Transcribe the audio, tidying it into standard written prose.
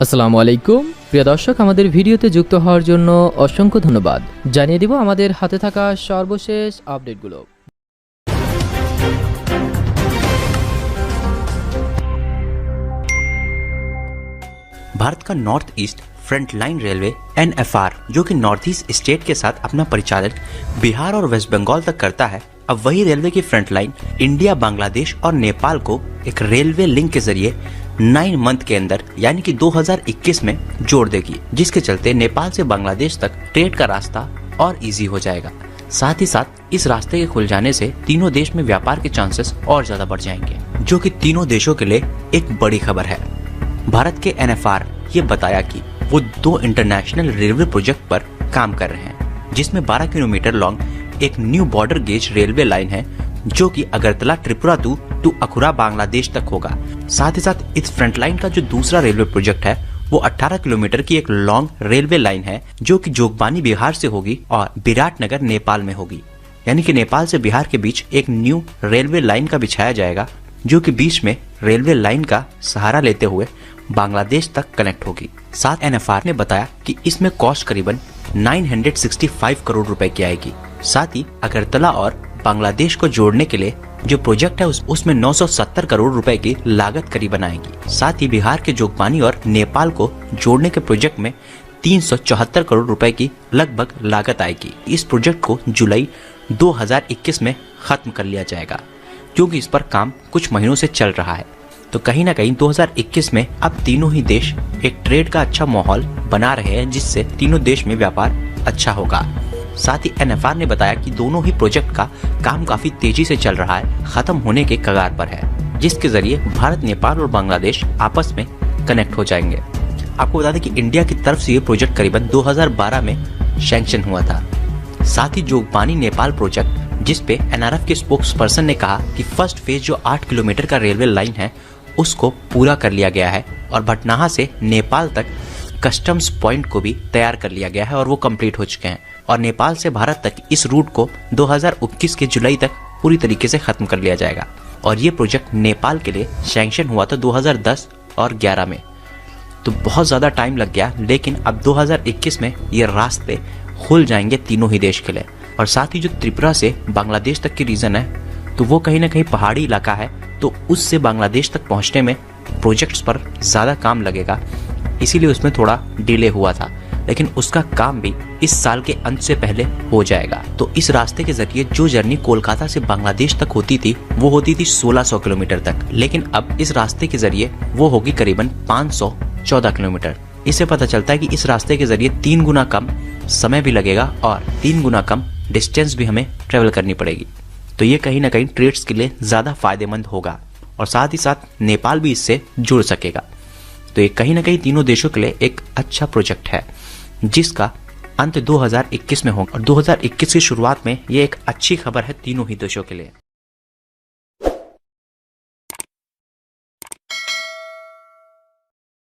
আসসালামু আলাইকুম প্রিয় দর্শক, আমাদের ভিডিওতে যুক্ত হওয়ার জন্য অসংখ্য ধন্যবাদ। জানিয়ে দিব আমাদের হাতে থাকা সর্বশেষ আপডেটগুলো। भारत का north east front line railway NFR जो कि नॉर्थ ईस्ट स्टेट के साथ अपना परिचालन बिहार और वेस्ट बंगाल तक करता है, अब वही रेलवे की फ्रंट लाइन इंडिया, बांग्लादेश और नेपाल को एक रेलवे लिंक के जरिए 9 मंथ के अंदर यानी कि 2021 में जोड़ देगी, जिसके चलते नेपाल से बांग्लादेश तक ट्रेड का रास्ता और इजी हो जाएगा। साथ ही साथ इस रास्ते के खुल जाने से तीनों देश में व्यापार के चांसेस और ज्यादा बढ़ जाएंगे, जो कि तीनों देशों के लिए एक बड़ी खबर है। भारत के NFR ये बताया कि वो 2 इंटरनेशनल रेलवे प्रोजेक्ट पर काम कर रहे हैं, जिसमें 12 किलोमीटर लॉन्ग एक new border gauge railway line है, जो कि अगरतला त्रिपुरा टू अखुरा बांग्लादेश तक होगा। साथ ही साथ इस फ्रंट लाइन का जो दूसरा रेलवे प्रोजेक्ट है वो 18 किलोमीटर की एक लॉन्ग रेलवे लाइन है, जो कि जोगबानी बिहार से होगी और विराटनगर नेपाल में होगी। यानी कि नेपाल से बिहार के बीच एक न्यू रेलवे लाइन का बिछाया जाएगा, जो कि बीच में रेलवे लाइन का सहारा लेते हुए बांग्लादेश तक कनेक्ट होगी। साथ NFR ने बताया कि इसमें कॉस्ट करीबन 965 करोड़ रुपए की आएगी। साथ ही अगरतला और बांग्लादेश को जोड़ने के लिए जो प्रोजेक्ट है उसमें 970 करोड़ रुपए की लागत करीबन आएगी। साथ ही बिहार के जोगबानी और नेपाल को जोड़ने के प्रोजेक्ट में 374 करोड़ रुपए की लगभग लागत आएगी। इस प्रोजेक्ट को जुलाई 2021 में खत्म कर लिया जाएगा, क्योंकि इस पर काम कुछ महीनों से चल रहा है। तो कहीं ना कहीं 2021 में अब तीनों ही देश एक ट्रेड का अच्छा माहौल बना रहे हैं, जिससे तीनों देश में व्यापार अच्छा होगा। साथ ही NFR ने बताया कि दोनों ही प्रोजेक्ट का काम काफी तेजी से चल रहा है, खत्म होने के कगार पर है, जिसके जरिए भारत, नेपाल और बांग्लादेश आपस में कनेक्ट हो जाएंगे। आपको बता दें कि इंडिया की तरफ से ये प्रोजेक्ट करीबन 2012 में सैंक्शन हुआ था। साथ ही जोगबानी नेपाल प्रोजेक्ट, जिसपे NRF के स्पोक्स पर्सन ने कहा कि फर्स्ट फेज जो 8 किलोमीटर का रेलवे लाइन है उसको पूरा कर लिया गया है और भटनाहा से नेपाल तक कस्टम्स पॉइंट को भी तैयार कर लिया गया है और वो कंप्लीट हो चुके हैं। और नेपाल से भारत तक इस रूट को 2021 के जुलाई तक पूरी तरीके से खत्म कर लिया जाएगा। और ये प्रोजेक्ट नेपाल के लिए सैंक्शन हुआ था 2010 और 11 में, तो बहुत ज़्यादा टाइम लग गया, लेकिन अब 2021 में ये रास्ते खुल जाएंगे तीनों ही देश के लिए। और साथ ही जो त्रिपुरा से बांग्लादेश तक की रीजन है, तो वो कहीं ना कहीं पहाड़ी इलाका है, तो उससे बांग्लादेश तक पहुंचने में प्रोजेक्ट्स पर ज़्यादा काम लगेगा, इसीलिए उसमें थोड़ा डिले हुआ था, लेकिन उसका काम भी इस साल के अंत से पहले हो जाएगा। तो इस रास्ते के जरिए जो जर्नी कोलकाता से बांग्लादेश तक होती थी वो होती थी 1600 किलोमीटर तक, लेकिन अब इस रास्ते के जरिए वो होगी करीबन 514 किलोमीटर। इससे पता चलता है कि इस रास्ते के जरिए 3 गुना कम समय भी लगेगा और 3 गुना कम डिस्टेंस भी हमें ट्रेवल करनी पड़ेगी। तो ये कहीं ना कहीं ट्रेड्स के लिए ज़्यादा फायदेमंद होगा और साथ ही साथ नेपाल भी इससे जुड़ सकेगा। तो ये कहीं ना कहीं तीनों देशों के लिए एक अच्छा प्रोजेक्ट है, जिसका अंत 2021 में होगा और 2021 की शुरुआत में ये एक अच्छी खबर है तीनों ही देशों के लिए।